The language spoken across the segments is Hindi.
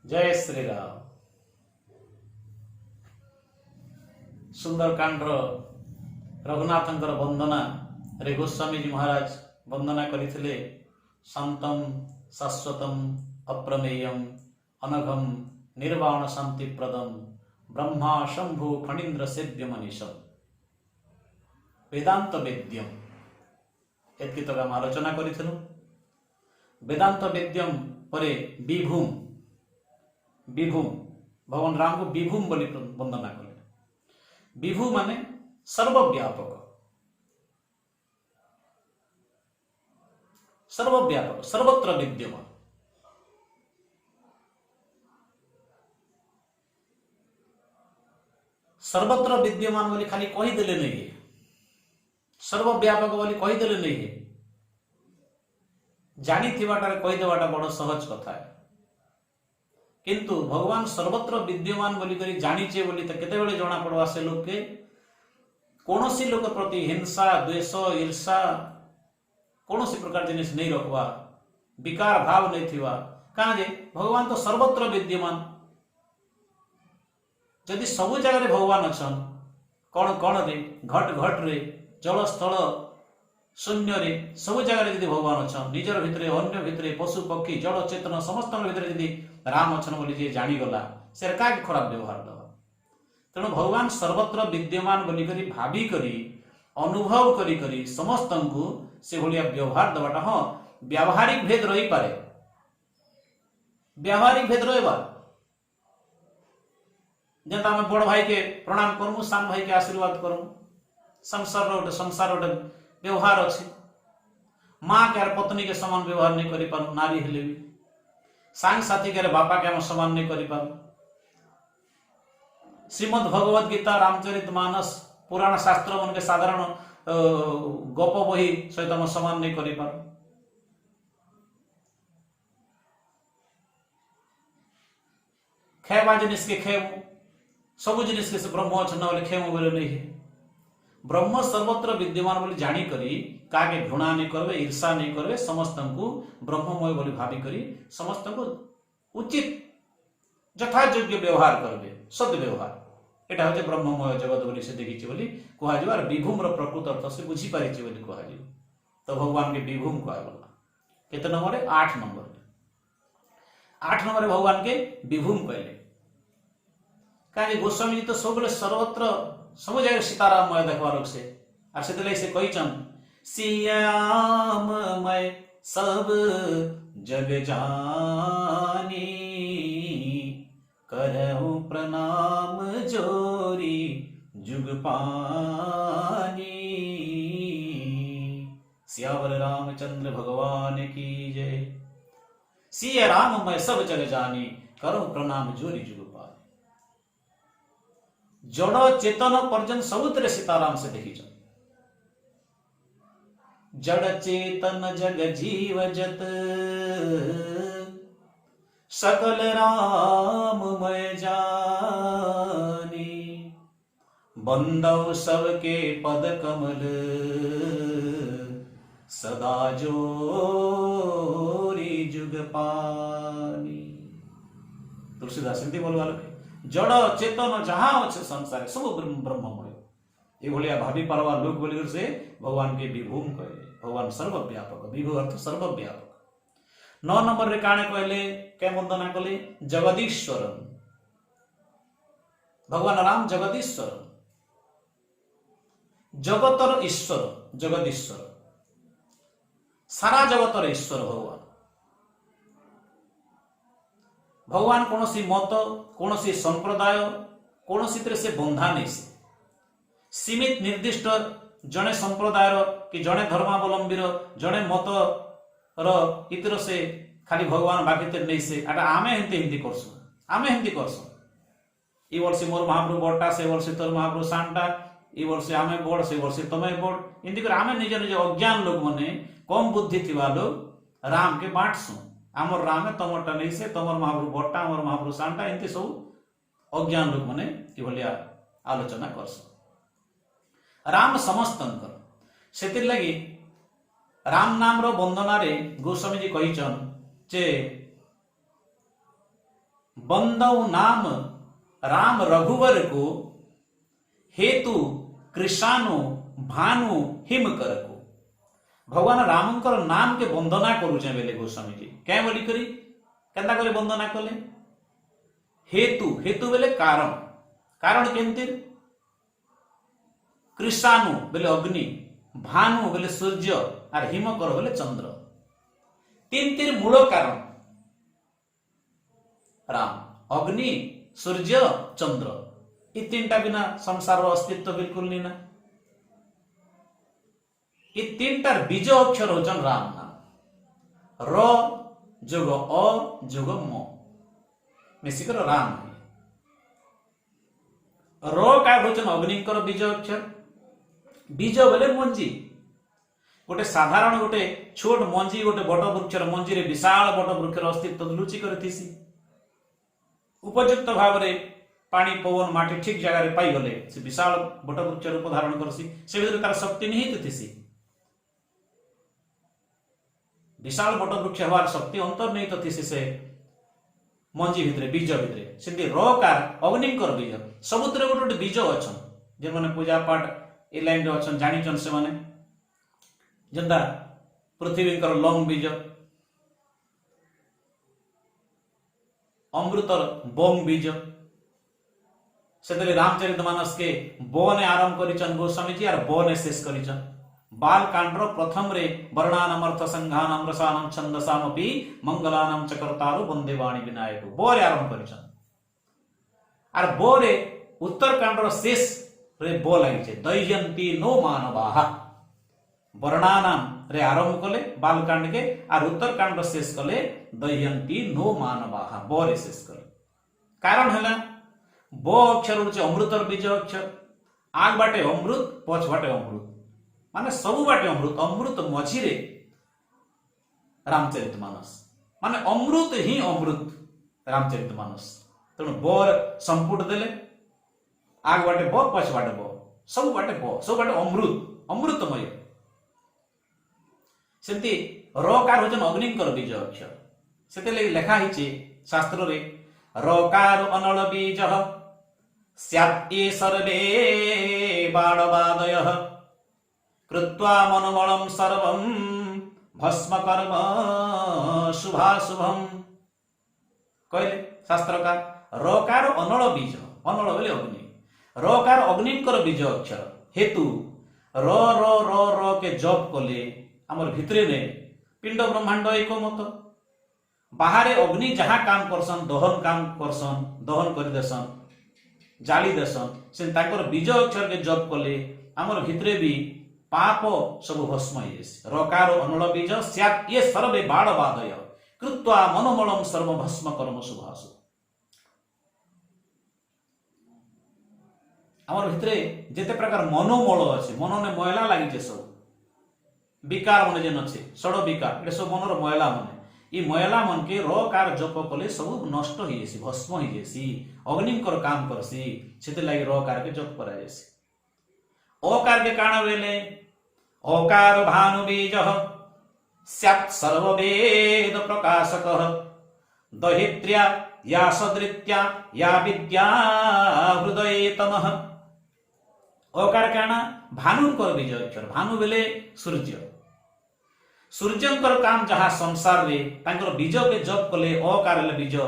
जय श्री राम। सुंदरकांड रघुनाथंकर वंदना रे गोस्वामी जी महाराज वंदना करथिले। शांतम शाश्वतम अप्रमेयम अनघम निर्वाण शांति प्रदम ब्रह्मा शंभु फणीन्द्र सेव्य मनीषम वेदांत वेद्यम एतकित आम आलोचना करिथिलु। वेदांत वेद्यम परे विभूम विभूम भगवान राम को विभूम बोली वंदना कले। विभू माने सर्वव्यापक सर्वव्यापक सर्वत्र विद्यमान। सर्वत्र विद्यमान बोली खाली कहीदेले नहीं है, सर्वव्यापक बोली कहीदेले नहीं है। जानी थिबाटारे कहीदेवाटा बड़ सहज कथा है, किंतु भगवान सर्वत्र विद्यमान बोली करी जानिचे बोली तो केतेबेले जना पड़वा से लोग के कौनसी लोक प्रति हिंसा द्वेष ईर्षा कौनसी प्रकार जिनिस नहीं रखवा, विकार भाव नहीं थिवा। कहाँ जे भगवान तो सर्वत्र विद्यमान। जदि सबु जगह भगवान अच्छन कण कण रे घट घट रे जल स्थल शून्य रे सबु जगह यदि भगवान अच्छन निजर भितरे अन्य भितरे पशु पक्षी जड़ चेतन समस्त भितरे यदि राम अच्छन बोली जे जानीगला से का खराब व्यवहार दवा। तेणु भगवान सर्वत्र विद्यमान बोली करी भावी करी अनुभव करी करी समस्त को से भलिया व्यवहार दवाटा। हाँ व्यावहारिक भेद रही पारे, व्यावहारिक भेद रहा जेता आम बड़ भाई के प्रणाम करमु सान भाई के आशीर्वाद करमु। संसार गोटे व्यवहार अच्छी। माँ के पत्नी के समान व्यवहार नहीं करि पारु, नारी हेले भी सांग साथी के बापा के हम समान नहीं करि पारु। श्रीमद भगवद गीता रामचरित मानस पुराण शास्त्र मन के साधारण गप बही सहित हम समान नहीं करि पारु। खेवा जिनिस के खेमु सबु जिनिस के ब्रह्म अच्छन बोले खेमु बोले नहीं है। ब्रह्म सर्वत्र विद्यमान बोली जानी करी काके घृणा नहीं करबे, ईर्षा नहीं करबे, समस्त को ब्रह्ममय बोली भावी करी समस्त को उचित यथायोग्य व्यवहार करबे, सद्व्यवहार। एटा होचे ब्रह्ममय जगत बोली से देखिछि बोली कुहा जिबा। विभूम रो प्रकृत अर्थ से बुझी पारिछि बोली कुहा जिबा। तो भगवान के विभूम कुहा गला। केते नंबर रे 8 नंबर रे 8 नंबर रे भगवान के विभूम कहले। काहे गोस्वामी जी तो सब सर्वत्र सब जगह सीताराममय देखवार से और से कहीचन सियामय सब जग जानी करहु प्रणाम जोरी जुग पानी। सियावर रामचंद्र भगवान की जय। सिया राममय सब जग जानी करहु प्रणाम जोरी जुग पानी। जड़ चेतन पर्यंत सबुतरे सीताराम से देखी जाओ। जड़ चेतन जग जीव जत सकल राममय जानी बंदव सबके पद कमल सदा जोरी जुग पानी। तुलसीदास सिंधी बोलवा लगे जड़ चेतन जहां अच्छे संसार सब ब्रह्ममय ये भलिया भावी पारवा लोक बोली से भगवान के विभूम कहले। भगवान सर्वव्यापक, विभू अर्थ सर्वव्यापक। 9 नंबर रे काणे कहले के वंदना कले जगदीश्वर। भगवान राम जगदीश्वर, जगतर ईश्वर, जगदीश्वर सारा जगतर ईश्वर भगवान। भगवान कौन सी मत कौन सी संप्रदाय कौन सी से बंधा नहीं से सीमित निर्दिष्ट जड़े संप्रदाय कि जड़े धर्मावलंबी जड़े मत इतर से खाली भगवान बाकी नहीं से आमे हिंदी करसु आमे हिंदी करसु। ई वर्ष मोर महाप्रभु बड़टा से वर्ष तोर महाप्रभु सानटा ई वर्ष आमे बड़ से वर्ष तमे बड़ इनती कर आमे निज निज अज्ञान लोग मने कम बुद्धि थिबा लोग राम के बांटसु। आमर राम है तमरटा नहीं से तमर महाप्रभु बट्टा आमर महाप्रभु सानटा एमती सब अज्ञान लोक मैंने किभलिया आलोचना करस। राम समस्तंकर से लगी राम नाम रो वंदना रे गोस्वामी जी कहीचन जे बंदौ नाम राम रघुवर को हेतु कृषाणु भानु हिमकर को। भगवान रामंकर नाम के वंदना करुचे बेले गोस्वामी जी क्या बोली करी केंता करे वंदना कले। हेतु हेतु बेले कारण कारण केमती कृषाणु बेले अग्नि भानु बेले सूर्य और हिमकर बेले चंद्र तीन तीन मूल कारण राम अग्नि सूर्य चंद्र ये तीन टा बिना संसार अस्तित्व बिल्कुल नहीं ना। ये तीन टार बीज अक्षर होचन राम नाम र जोग अ जोग म मिसिकर राम है। र का होचन अग्निकर बीज अक्षर बीज बेले मंजी गोटे साधारण गोटे छोट मंजी गोटे बड़ वृक्षर मंजी रे विशाल बड़ वृक्षर अस्तित्व लुचि करथिसी उपयुक्त भाव रे पानी पवन माटी ठीक जगह रे पाई गले से विशाल बड़ वृक्ष रूप धारण करसी से भीतर तार शक्ति निहित थिसी विशाल बड़ वृक्ष हवार शक्ति अंतर्निहित थिसी से मंजी भितरे बीज भितरे सेंती रकार अग्निकर बीज सबुतरे गोटे गोटे बीज अछन जे माने पूजा पाठ ए लाइन रे अछन जानिचन से माने जंदा पृथ्वीकर लंग बीज अमृतर बोंग बीज से रामचरितमानस के बने आरंभ करिचन गोस्वामी जी और बने शेष करिचन बाल कांड्र प्रथम रे वर्णानाम अर्थ संघानाम रसानाम छंदसामपि मंगलानाम चकर्तारो वंदे वाणी विनायक बोरे आरंभ करिचन और बोरे उत्तर कांड्र शेष रे बो लागिचे दह्यंती नो मानवाहा वर्णानाम रे आरंभ कले बाल कांड के और उत्तर कांड शेष कले दह्यंती नो मानवाहा बोरे शेष कले कारण है बो अक्षर होचे अमृतर बीज अक्षर आग बाटे अमृत पछ बाटे अमृत माने सबु बाटे अमृत अमृत मझिरे रामचरितमानस माने अमृत ही अमृत रामचरितमानस तेणु बोर संपुट देले आग बाटे बो पछ बाटे बो सब बाटे अमृत अमृतमय सेंती रकार होचन अग्निकर बीज अक्षर सेते लगी लेखा हिचे शास्त्र रे रकार अनल बीज स्यात् ये सर्वे बाणवादयः कृत्वा मनोमलं सर्वं भस्म कर्म शुभाशुभम कहले शास्त्रकार रकार अनल बीज अनल बोले अग्नि रकार अग्निकर बीज अक्षर हेतु र र र र के जप कले हमर भितरे ने पिंड ब्रह्मांड एक मत बाहर अग्नि जहाँ काम करसन दहन काम करसन दहन कर देसन जाली देसन से ताकर बीज अक्षर के जप कले हमर भितरे भी पाप सब भस्म हो रकार अनल बीज स्यात् ये सर्वे बाणवादय कृत्वा मनोमलम सर्व भस्म कर्म शुभाशु हमर भितरे जेते प्रकार मनोमल अछि मन ने मैला लागि सब विकार मन जेन अछि सड़ विकार ए सब मनर मैला मन ई मैला मन के रकार जप कले सब नष्ट हो जेसी भस्म हो जेसी अग्निकर काम करसी सेते लागि रकार के जप करा जेसी ओकार के कारण वेले ओकार भानु बीजः स्यात् सर्ववेद प्रकाशकः दहित्र्या या सदृत्या या विद्या हृदये तमः ओकार कारण भानुकर बीज अक्षर भानु बेले सूर्य सूर्यंकर काम जहाँ संसार रे तांकर बीज के जप कले अकार ले बीज अ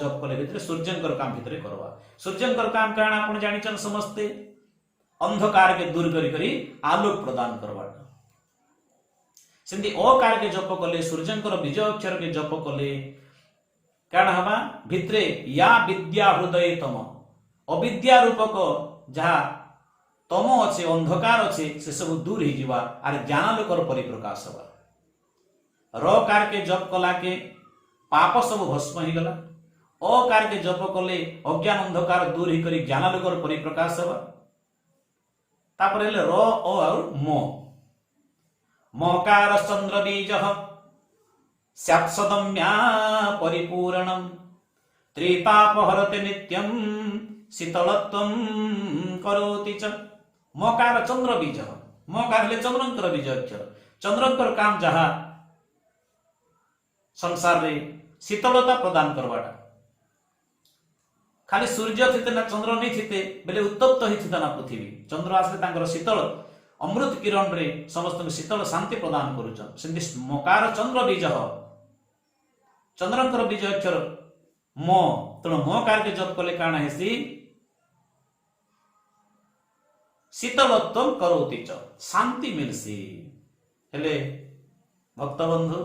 जप कले भितरे सूर्यंकर काम भितरे करवा सूर्यंकर काम कारण आपण जानिचन समस्ते अंधकार के दूर करी करी आलोक प्रदान करवाटा सेंती अकार के जप कले सूर्यंकर बीज अक्षर के जप कले कारण हवा भितरे या विद्या हृदय तम अविद्या रूपक जहाँ तम अच्छे अंधकार अच्छे से सब दूर ही जीवा आर ज्ञानालोकर परिप्रकाश हवा रकार के जप कला के पाप सब भस्म ही गला अकार के जप कले अज्ञान अंधकार दूर ही करी ज्ञानालोकर परिप्रकाश हवा तापर हेले र अ और म मकार चंद्र बीजः स्यात् सदम्या परिपूरणं त्रितापहरते नित्यं शीतलत्वं करोति च मकार चंद्र बीज मकार ले चंद्रंकर बीज अक्षर चंद्रंकर काम जहाँ संसार रे शीतलता प्रदान करवाटा खाली सूर्य थे ना चंद्र नहीं थे बेले उत्तप्त ही था ना पृथ्वी चंद्र आसले तांकर शीतल अमृत किरण रे समस्त शीतल शांति प्रदान करूछन सेंति मकार चंद्र बीज चंद्रंकर बीज अक्षर म तेणु म कार के जप कले काना हेसी शीतलत्व करोति च शांति मिलसी हेले भक्त बंधु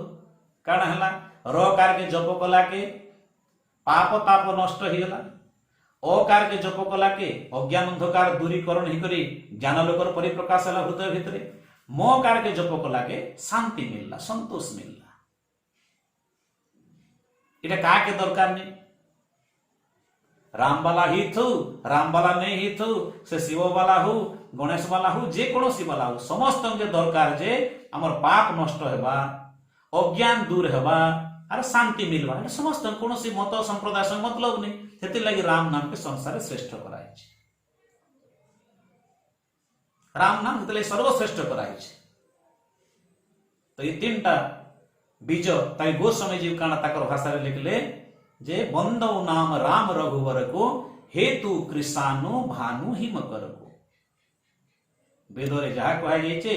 काना हला र कार के जप कला के पाप ताप नष्ट ही गला अकार के जप कला के अज्ञान अंधकार दूरीकरण ही करी ज्ञान लोकर परिप्रकाश हला हृदय भितरे म कार के जप कला के शांति मिलला संतोष मिलला इटा का के दरकार नहीं राम वाला ही थू राम वाला नहीं ही थू से शिव वाला हो गणेश वाला हो जे कोनोसी वाला हो समस्त के दरकार जे हमर पाप नष्ट हेबा अज्ञान दूर हेबा आर शांति मिलवा समस्त कौन मत संप्रदाय से मतलब नहीं से लगी राम नाम के संसार श्रेष्ठ कराई राम नाम से सर्वश्रेष्ठ कराई तो ये तीन टा बीज ताई गोस्वामी जी काना ताकर भाषा रे लिखले जे बंदव नाम राम रघुवर को हेतु कृषानु भानु हिमकर को वेद रे जहा कहा जाइछे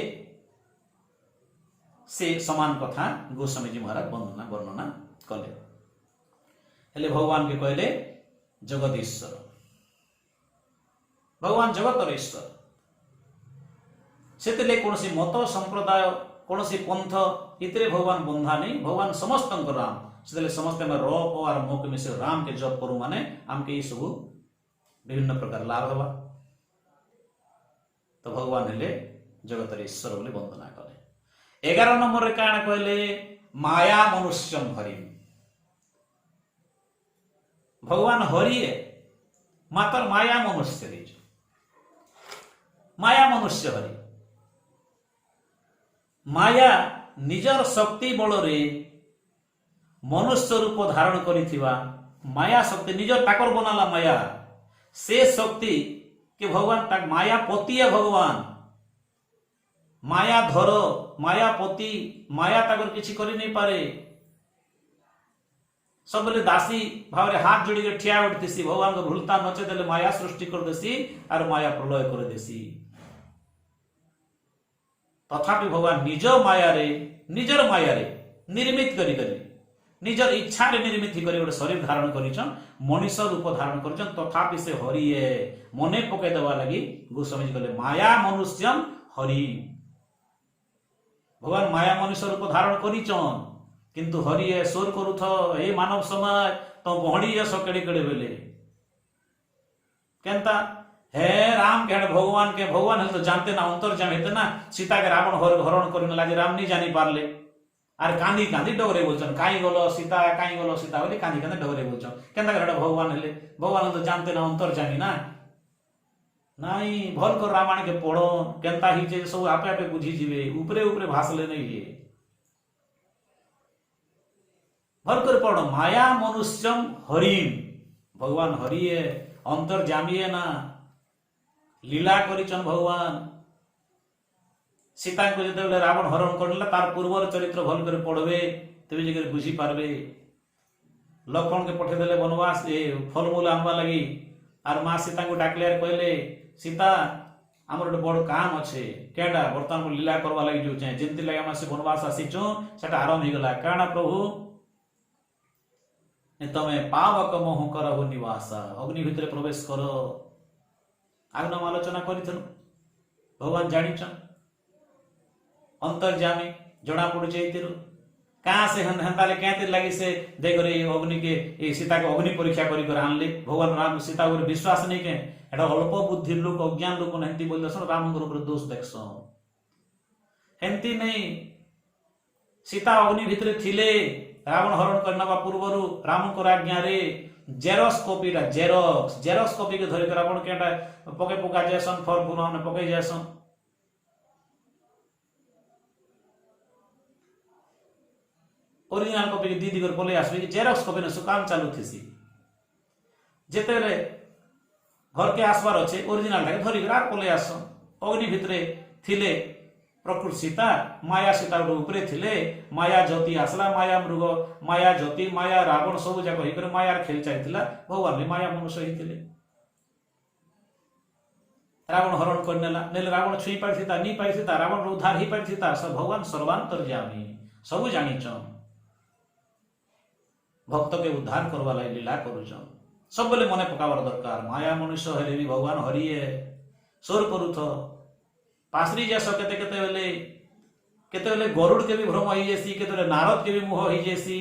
से समान कथा गोस्वामी जी महाराज वर्णना कले हेले भगवान के कहले जगदीश्वर भगवान जगतर ईश्वर से कौन मत संप्रदाय कौन पंथ इतरे भगवान बंधा नहीं भगवान समस्त राम से समस्त र और मो के मिसे राम के जप करू माने आमके ये सब विभिन्न प्रकार लाभ हवा तो भगवान हेले जगतर ईश्वर बोले वंदना कले 11 नंबर रे काना कहले माया मनुष्यम हरि भगवान हरि मातर माया मनुष्य रे माया मनुष्य हरि माया निजर शक्ति बल रे मनुष्य रूप धारण करिथिबा माया शक्ति निजर ताकर बनाला माया से शक्ति के भगवान ताक माया पति है भगवान माया धर मायापति माया तागर किछि करि नहीं पारे सब दासी भाव रे हाथ जोड़ी के ठिया उठतीसी भगवान को भूलता नचे देले माया सृष्टि कर देसी और माया प्रलय कर देसी तथापि भगवान निजर माया रे निर्मित करी निजर इच्छा रे निर्मित करी गोटे शरीर धारण करिछन मनुष्य रूप धारण करिछन तथापि से हरि है मने पके देवा लगी गोस्वामी जी कहले माया मनुष्यम हरि भगवान माया मनुष्य रूप धारण करिछन किंतु हरि है सोर करूथ हे मानव समाज तो बहड़ी जस केड़े केड़े बेले केनता हे राम के भगवान हेल तो जानते ना अंतर जाम हेते ना सीता के रावण हरण करिन लागे राम नहीं जानी पारले आर कांदी कांदी डगरे बोलछन काई गलो सीता बोले कांदी कांदी डगरे बोलछन केनता के भगवान हेले भगवान तो जानते ना अंतर जानी ना नहीं भल कर रामायण के पढ़ो केनता ही जे सब आपे आपे बुझी जीवे ऊपरे ऊपरे भासले नहीं ये भल कर पढ़ो माया मनुष्यम हरिम भगवान हरि है अंतर जामिए ना लीला करिछन भगवान सीता को जते रावण हरण करला तार पूर्वर चरित्र भल कर पढ़बे तबे जगह बुझी पारबे लक्ष्मण के पठे देले वनवास फलमूल आनबा लगी आर मां सीता को डाकले कहले सीता हमर गोटे बड़ काम अच्छे केडा वर्तमान लीला करवा लगी जो चाहे जेंति लगे हम से वनवास आसीचो सेटा आरंभ हो गला काना प्रभु तमे पावक मोह करहु निवास अग्नि भितर प्रवेश करो आगन आलोचना करिथन भगवान जानिछन अंतर्जामी जना पड़ुचे एतिरो कहां से हंताले कहते लगी से देख रे अग्नि के सीता को अग्नि परीक्षा करी कर आनले भगवान राम सीता ऊपर विश्वास नहीं के एटा अल्प बुद्धि लोक अज्ञान लोक नहंती बोल दसन राम ऊपर दोष देखसो हेंती नहीं सीता अग्नि भितर थिले रावण हरण करनबा पूर्वरु राम को आज्ञा रे जेरॉक्स कॉपी के धरि कर रावण केटा पके पका जैसन फॉर्म पुनः पके जैसन ओरिजिनल कॉपी के दीदी कर पले आसबे जेरॉक्स कॉपी ने सुकाम चालू थीसी जेते रे घर के आसबार अच्छे ओरिजिनल टाके धरि कर पले आसन अग्नि भितरे थिले प्रकृति सीता माया सीता गोटे उपरे थिले माया ज्योति आसला माया मृग माया ज्योति माया रावण सब जाक होकर मायार खेल चलता भगवान भी माया मनुष्य होते रावण हरण कर रावण छुई पारि नहीं पारि रावण उद्धार ही पारि सब भगवान सर्वांतर्यामी सब जानिछन भक्त के उद्धार करवा लगी लीला करुछन सब बेले मने पकावर दरकार माया मनुष्य हेले भी भगवान हरिए सोर करूथ पासरी जैस केते बेले गरुड़ के भी भ्रम हो जासी केते बेले नारद के भी मुह हो जासी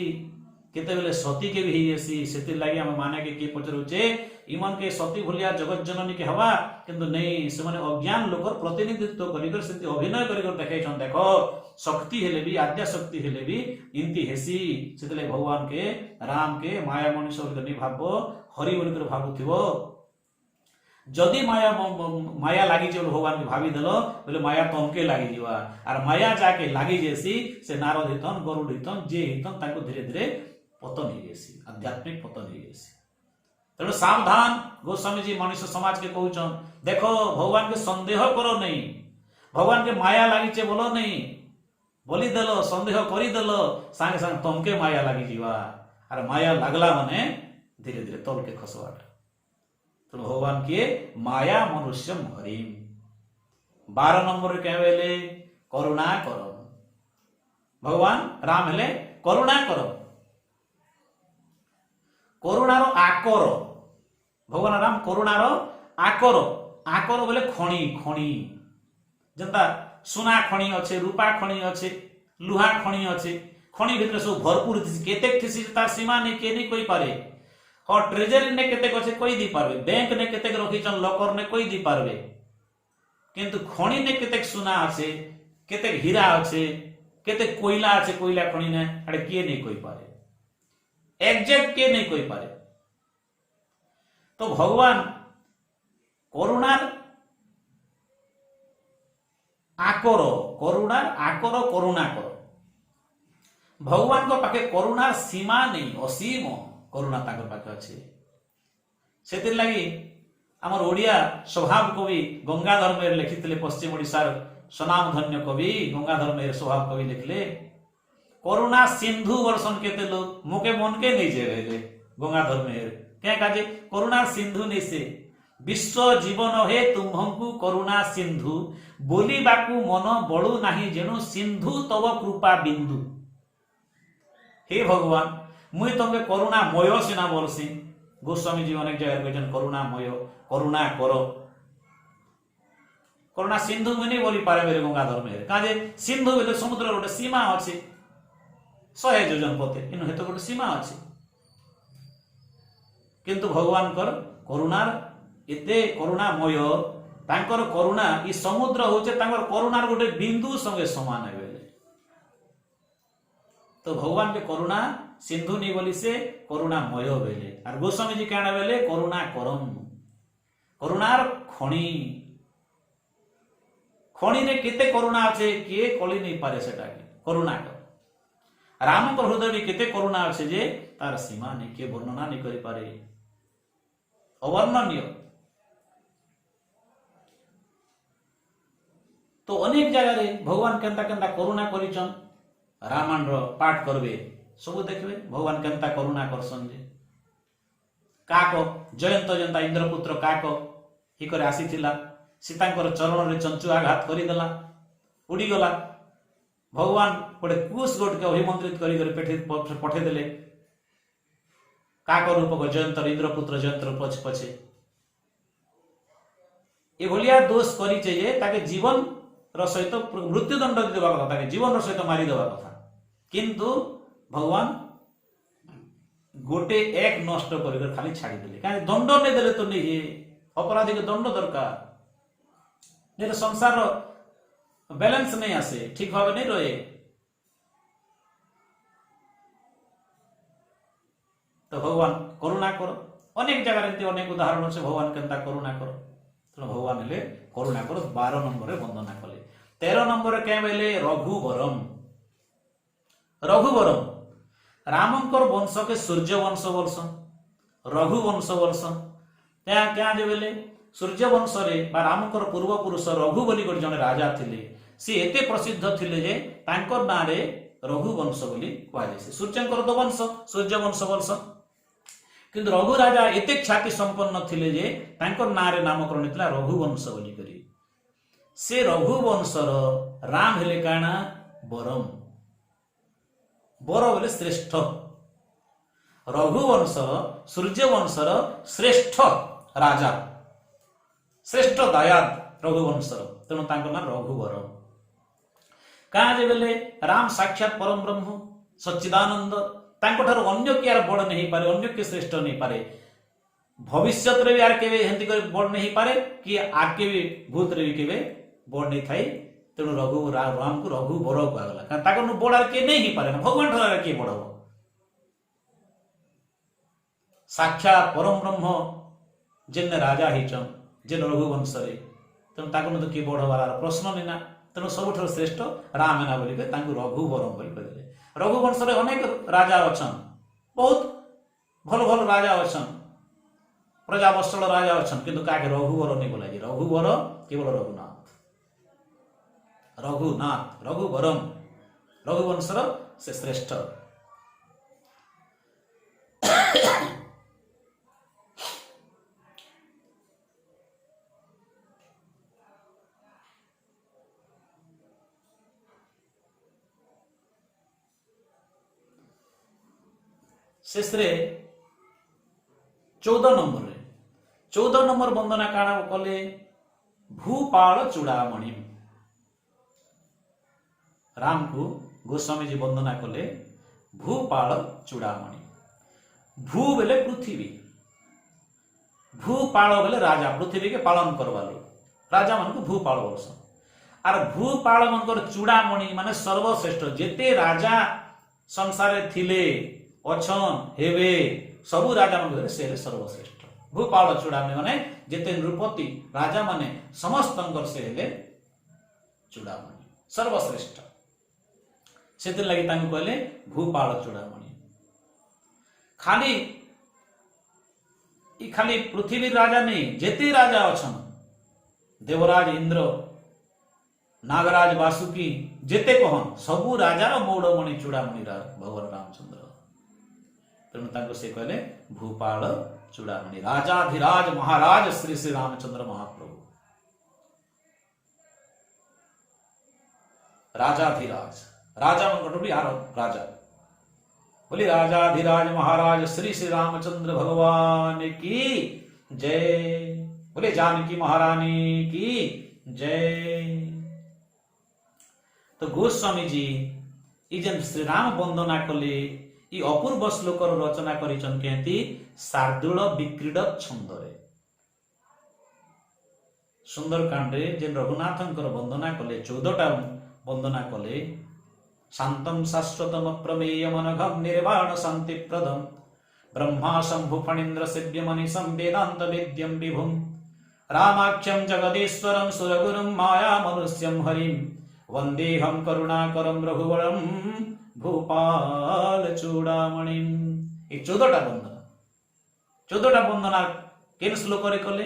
केते बेले सती के भी हो जासी सेति लागि हम माने के पचरुचे इमन के सती भलिया जगत जननी के हवा किंतु नहीं से माने अज्ञान लोकर प्रतिनिधित्व करिकर सेति अभिनय करिकर देखाइछन देखो शक्ति हेले भी आद्या शक्ति हेले भी इनती हेसी सेतले भगवान के राम के माया मनुष्य बोलिकर भाव हरि बोलिकर भावुथिबो जदि माया माया लागी भगवान के भावी देल बोले माया तमके लागी जीवा आर माया जाके लागी जेसी से नारद हितन गरुड़ हितन जे हितन ताको धीरे धीरे पतन हो जेसी आध्यात्मिक पतन हो जेसी तेणु सावधान गोस्वामी जी मनुष्य समाज के कहउछन देखो भगवान के संदेह करो नहीं भगवान के माया लागी बोलो नहीं बोली देलो संदेह करी देलो संगे संगे तमके माया लागी जीवा आर माया लागला माने धीरे धीरे तल के खसवाट तो भगवान के माया मनुष्यम हरिम 12 नंबर क्या बेले करुणा करो भगवान राम हेले करुणा करो करुणार आकर भगवान राम करुणार आकर आकर बोले खणी खणी जनता सुना खणी अच्छे रूपा खणी अच्छे लुहा खणी अच्छे खणी भितर सब भरपूर केतेक थी तार सीमा नहीं के नहीं कोई पारे हाँ ट्रेजरी ने केतेक अच्छे कोई दी पारबे बैंक ने केतेक रखिछन लॉकर ने कोई दी पारबे किंतु खणी ने केतेक सुना अच्छे केतेक हीरा अच्छे केतेक कोयला अच्छे कोयला खणी ने अरे किए नहीं कोई पारे एग्जैक्ट किए नहीं कोई पारे तो भगवान करुणार आकर करुणार आकर करुणा करो भगवान को पाखे करुणार सीमा नहीं असीम करुणा ताकर पाखे अच्छे से लगी आमर ओडिया स्वभाव कवि गंगाधर मेहर लिखिले पश्चिम ओडिशार स्वनाम धन्य कवि गंगाधर मेहर स्वभाव कवि लिखले करुणा सिंधु वर्षन केते लोग मुके मन के नहीं जेबे गंगाधर मेहर क्या काजे करुणा सिंधु नहीं से विश्व जीवन हे तुम्हंकु करुणा सिंधु बोली बाकू मन बड़ू नाही जेनु सिंधु तव कृपा बिंदु हे भगवान मुई तुमके करुणा मय सिना बोलसी गोस्वामी जी अनेक जगह कहते करुणामय करुणा करो करुणा सिंधु मुई नहीं बोली पारे मेरे गंगाधर मेहर काजे सिंधु बोले समुद्र गोटे सीमा अच्छे 100 योजन पते इन हेतु गोटे सीमा अच्छे किंतु भगवान कर करुणार एते करुणामय तांकर करुणा ई समुद्र होचे तांकर करुणार गोटे बिंदु संगे समान है बेले तो भगवान के करुणा सिंधु नहीं बोली से करुणामय बेले और गोस्वामी जी कहना बेले करुणा करम करुणार खणी खणी ने केते करुणा अच्छे किए कली नहीं पारे सेटा के करुणा कर राम को हृदय भी केते करुणा अच्छे जे तार सीमा नहीं किए वर्णना नहीं करि पारे अवर्णनीय तो अनेक जगह रे भगवान केंता केंता करुणा करिचन रामायण रो पाठ करबे सब देखबे भगवान केंता करुणा करसन जे काक जयंत जनता इंद्रपुत्र काक ही करे आसीथिला सीतांकर चरण रे चंचु आघात करि देला उड़ी गला भगवान गोटे कुश गोट के अभिमंत्रित करि पठे देले काक रूप जयंत इंद्रपुत्र जयंत पछ पछे ये भलिया दोष करी चाहिए ताके जीवन सहित मृत्युदंड देवा कथा ताके जीवन सहित मारी देवा कथा किंतु भगवान गोटे एक नष्ट कर खाली छाड़ी देले कहीं दंड नहीं देले तो नहीं अपराधी के दंड दरकार नहीं संसार बैलेंस नहीं आसे ठीक भाव नहीं रहे तो भगवान करुणा करो अनेक जगह अनेक उदाहरण से भगवान केंता करुणा करो तो भगवान हेले करुणा करो 12 नंबर वंदना कले 13 नंबर क्या बेले रघुवरम रघुवरम रामंकर वंश के सूर्य वंश वर्षन रघु वंश वर्षन क्या क्या जे बेले सूर्य वंश रे बा रामंकर पूर्व पुरुष रघु बोली गोटे जने राजा थिले सी एते प्रसिद्ध थिले जे तांकर नाँ रे रघुवंश बोली कहुए। सूर्यंकर दो वंश सूर्यवंश वंश, किंतु रघु राजा एते ख्याति संपन्न थिले जे तांकर नाँ रे नामकरण होता रघुवंश बोली करी। से रघुवंशर राम हेले काना बरम, बर बोले श्रेष्ठ। रघुवंशर सूर्यवंशर श्रेष्ठ राजा, श्रेष्ठ दायाद रघुवंशर, तेणु तांकर नाम रघुवर। कहाँ जे बेले राम साक्षात परम ब्रह्म सच्चिदानंद, तांको ठारो अन्य कियार बड़ नहीं पारे, अन्य के श्रेष्ठ नहीं पारे। भविष्य रे भी यार केवे हेंती कर बड़ नहीं पारे कि आगे भी भूत रे भी केवे बड़ नहीं थाई। तेणु रघु राम को रघु बर कहला, कारण ताको नु बड़ आर के नहीं ही पारे ना, भगवान ठारो के बड़ हो। साक्षात परम ब्रह्म जेने राजा हिचन जेन रघुवंश रे, तेणु ताको नु तो के बड़ हवार प्रश्न नहीं ना। तेणु सबुठ श्रेष्ठ राम है बोली रघुवर बोली कहले। रघुवंश रे अनेक राजा अछन, बहुत भल भल राजा अछन, प्रजावत्सल राजा अछन, किंतु काके रघुवर नहीं बोला। रघुवर केवल रघुनाथ, रघुनाथ रघुवरम, रघुवंशर से श्रेष्ठ। शेषरे 14 नंबर वंदना काना कले भूपाल चूड़ामणि। राम को गोस्वामी जी वंदना कले भूपाल चूड़ामणि। भू बेले पृथ्वी, भूपाल बेले राजा, पृथ्वी के पालन करवालो राजा मन को भूपाल बोलस। आर भूपाल मन चूड़ामणि माने सर्वश्रेष्ठ, जेते राजा संसार थिले अछन हेवे सबु राजा मन से सर्वश्रेष्ठ। भूपाल चूड़ामणि माने जेते नृपति राजा माने समस्तंकर से हेले चूड़ामणि सर्वश्रेष्ठ। सेतिर लगी तांको कहले भूपाल चूड़ामणि। खाली खाली पृथ्वी राजा नहीं, जेते राजा अछन, देवराज इंद्र, नागराज वासुकी, जेते कहन सबु राजार मौड़मणि चूड़ामणि भगवान रामचंद्र। तेणु तांको से कहले भूपाल चूड़ामणि। राजाधिराज महाराज श्री श्री रामचंद्र महाप्रभु। राजाधिराज राजा मन भी आर राजा बोली राजाधिराज महाराज श्री श्री रामचंद्र भगवान की जय। बोले जानकी महारानी की जय। तो गोस्वामी जी इजन श्री राम वंदना कले ई अपूर्व श्लोक रचना करिचन केंती शार्दूल विक्रीड छंदरे। सुंदरकांडे जेन रघुनाथंकर वंदना कले 14टा वंदना कले शांतम शाश्वतम प्रमेयम अनघम निर्वाण शांति प्रदम ब्रह्मा शंभु फणीन्द्र सेव्य मनीषम वेदांत वेद्यम विभुम रामाख्यम जगदीश्वरम सुरगुरुम माया मनुष्यम हरिम वंदेहम करुणाकरम रघुवरम भूपाल चूड़ामणि। 14टा वंदना, 14टा वंदना केन श्लोक रे कले,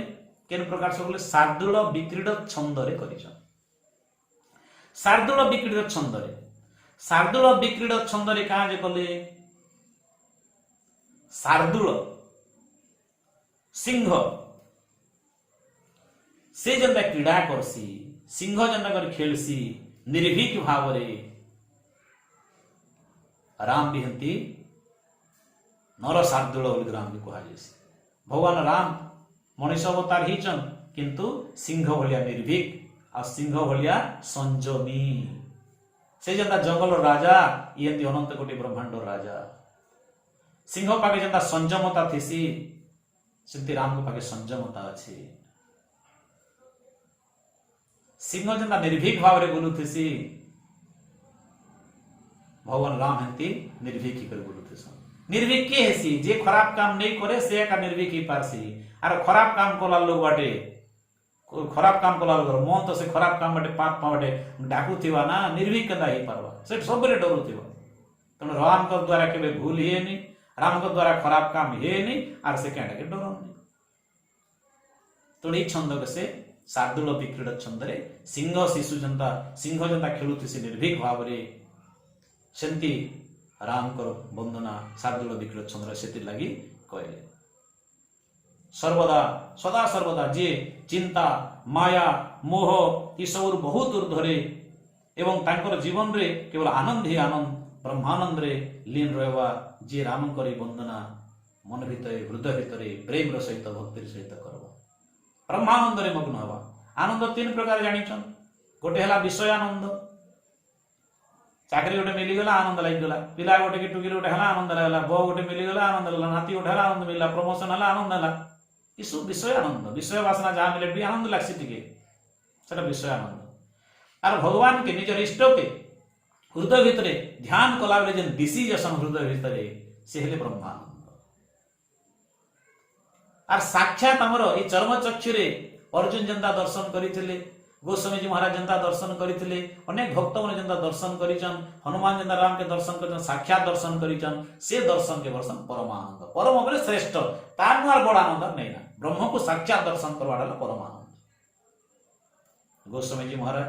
केन प्रकार से कले शार्दूल विक्रीड छंदरे करिछ। शार्दूल विक्रीड छंदरे, शार्दूल विक्रीड छंदरे कहाँ जे कले शार्दूल सिंह से जंदा क्रीड़ा करसी, सिंह जंदा कर खेलसी निर्भीक भाव रे। राम भी हंती नर शार्दूल बोली राम भी कहा जाए। भगवान राम मनुष्य अवतार ही चन, किंतु सिंह भलिया निर्भीक आ सिंह भलिया संजमी। से जंदा जंगल राजा ये अनंत कोटि ब्रह्मांड राजा। सिंह पाके जंदा संयमता थीसी सेमती राम को पाके संयमता अछि। सिंह जंदा निर्भीक भाव रे बोलुथीसी, भगवान राम हंती निर्भीक ही कर बोलुथीसन। निर्भीक के हेसी जे खराब काम नहीं करे से का निर्भीक ही पारसी। आर खराब काम कोला लोग बाटे, खराब काम कोला लोग मन तो से खराब काम बाटे पाप बाटे डाकू थिवा ना, निर्भीक कदा ही पारवा से सबरे डरू थिवा। तने राम को द्वारा केबे भूल हे नहीं, राम को द्वारा खराब काम हे नहीं, आर से केडा के डरन नहीं। तो ई छंद से शार्दूल विक्रीड़ छंदरे सिंह शिशु जनता सिंह जनता खेलुथि निर्भीक भाव सेमती राम वंदना शार्दूल विक्रीड़ छंदर से लगी कहले सर्वदा सदा सर्वदा जे चिंता माया मोह ये सब बहुत ऊर्ध्वे एवं तांकर जीवन रे केवल आनंद ही आनंद ब्रह्मानंद रे लीन रहवा जे राम करी वंदना मन भितर हृदय भितर प्रेम सहित भक्ति सहित करवा ब्रह्मानंद रे मग्न हवा। आनंद तीन प्रकार जानिछन गोटे हला विषय आनंद चाकरी गोटे मिलीगला आनंद लगिगला पिला गोटे की टुकी गोटे हला आनंद लगला बो गोटे मिलीगला आनंद लगला नाती गोटे हला आनंद मिलला प्रमोशन हला आनंद हला इसु विषय आनंद विषय वासना जहाँ मिले भी आनंद लागसी टिके सेटा विषय आनंद आर भगवान के निजर इष्ट के हृदय भितर ध्यान कला बेले जेन दिशी जसन हृदय भितर से हेले ब्रह्मानंद आर साक्षात हमर ए चर्म चक्षुरे अर्जुन जनता दर्शन करिथिले गोस्वामी जी महाराज जनता दर्शन करिथिले अनेक भक्त मन जनता दर्शन करिचन हनुमान जनता राम के दर्शन करिचन साक्षात दर्शन करिचन से दर्शन के वर्षन परमानंद परम बोले श्रेष्ठ तार नुआर बड़ आनंद नहीं ना ब्रह्म को साक्षात दर्शन करवाडा परमानंद। गोस्वामी जी महाराज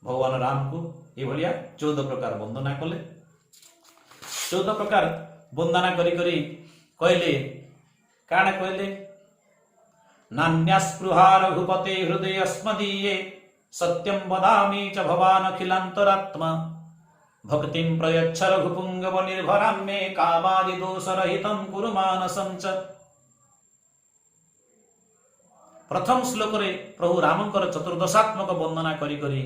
भगवान राम को ये भलिया 14 प्रकार वंदना कले 14 प्रकार वंदना करी करी कहले काण कहले नान्यास्पृहा रघुपते हृदय स्मदीये सत्यं वदामि च भवान् अखिलान्तरात्मा भक्तिं प्रयच्छ रघुपुंगव निर्भरां मे कामादि दोषरहितं कुरु मानसं च। प्रथम श्लोक रे प्रभु रामकर चतुर्दशात्मक वंदना करी करी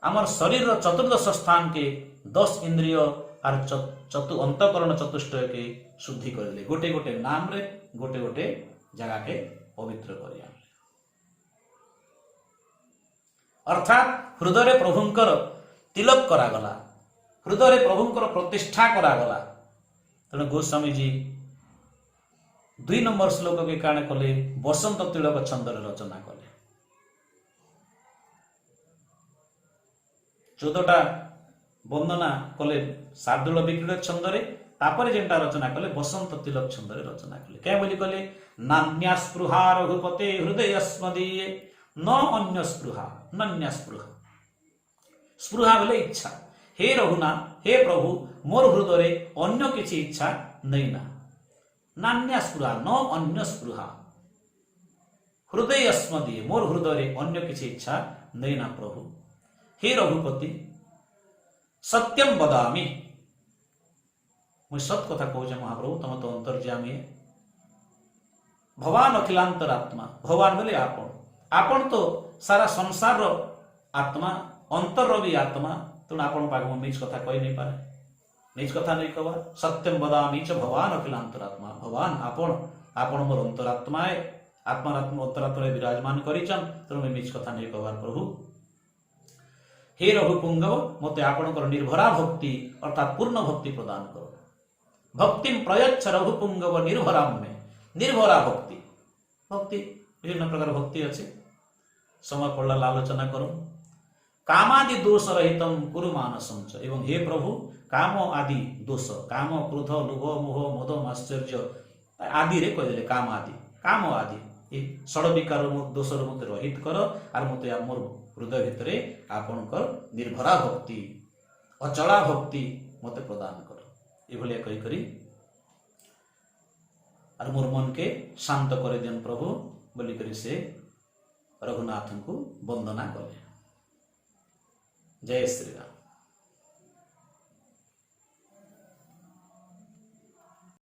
आमर शरीर चतुर्दश स्थान के 10 इंद्रिय और अंतकरण चतुष्टय के शुद्धि करले गोटे गोटे नाम रे गोटे गोटे जगह के पवित्र करिया अर्थात हृदय प्रभुंकर तिलक करागला हृदय प्रभुंकर प्रतिष्ठा करागला तेणु गोस्वामी जी 2 नंबर श्लोक के काण कले बसंत तिलक छंदर रचना कले 14टा वंदना कले शार्दूल विक्रीड़ छंदरे तापर जेनटा रचना कले बसंत तिलक छंदरे रचना कले क्या बोली कले नान्या स्पृहा रघुपते हृदय स्मदीये न अन्य स्पृहा नन्या स्पृहा स्पृहा बोले इच्छा हे रघुना हे प्रभु मोर हृदय अन्य किसी इच्छा नहीं ना नान्या स्पृहा न अन्य स्पृहा हृदय स्मदीये मोर हृदय अन्य किसी इच्छा नहीं ना प्रभु हे रघुपति सत्यम वदामि मुझे सत कथा कहूचे महाप्रभु तुम तो अंतर्यामी भगवान अखिलांतरात्मा भगवान बोले आपण तो सारा संसार आत्मा अंतर भी आत्मा तेणु आपण पाक नीच कथा कही नहीं पारे नीच कथा नहीं कहवा सत्यम वदामि च भगवान अखिलांतरात्मा भगवान आपण मोर अंतरात्मा आत्मा अंतरात्मा विराजमान करिचन तेणु नीच कथा नहीं कहवार प्रभु हे रघुपुंगव मते आपणकर निर्भरा भक्ति अर्थात पूर्ण भक्ति प्रदान करो भक्ति प्रयच्छ रघुपुंगव निर्भरा में निर्भरा भक्ति भक्ति विभिन्न प्रकार भक्ति अच्छे समय पड़ला आलोचना करो कामादि दोष रहितम कुरु मानसं च एवं हे प्रभु काम आदि दोष काम क्रोध लोभ मोह मद माश्चर्य आदि रे कहले काम आदि ये षड विकार दोष मते रहित कर आर मते मोर हृदय भितर आपणकर निर्भरा भक्ति अचला भक्ति मते प्रदान कर ये कही करी और मोर मन के शांत करे देन प्रभु बोली करी से रघुनाथ को वंदना कले। जय श्री राम।